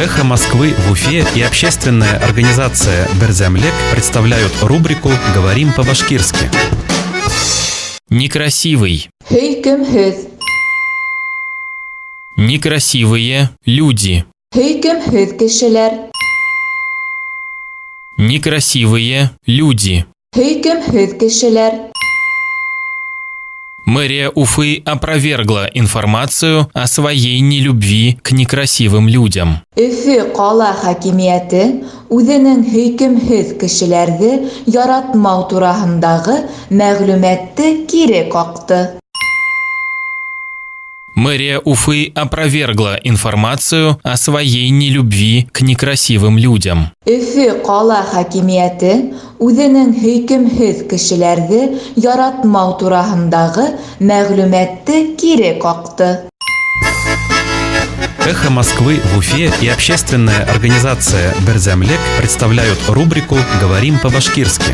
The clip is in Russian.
Эхо Москвы в Уфе и общественная организация Берзямлек представляют рубрику «Говорим по-башкирски». Некрасивый. Хөйкөмһөҙ. Некрасивые люди. Хөйкөмһөҙ кешеләр. Некрасивые люди. Хөйкөмһөҙ кешеләр. Мэрия Уфы опровергла информацию о своей нелюбви к некрасивым людям. Өфө ҡала хакимиәте үҙенең һөйкөмһөҙ кешеләрҙе яратмау тураһындағы мәғлүмәтте кире ҡаҡты. Мэрия Уфы опровергла информацию о своей нелюбви к некрасивым людям. Өфө ҡала хакимиәте үҙенең һөйкөмһөҙ кешеләрҙе яратмау тураһындағы мәғлүмәтте кире ҡаҡты. Эхо Москвы в Уфе и общественная организация Берзямлек представляют рубрику «Говорим по-башкирски».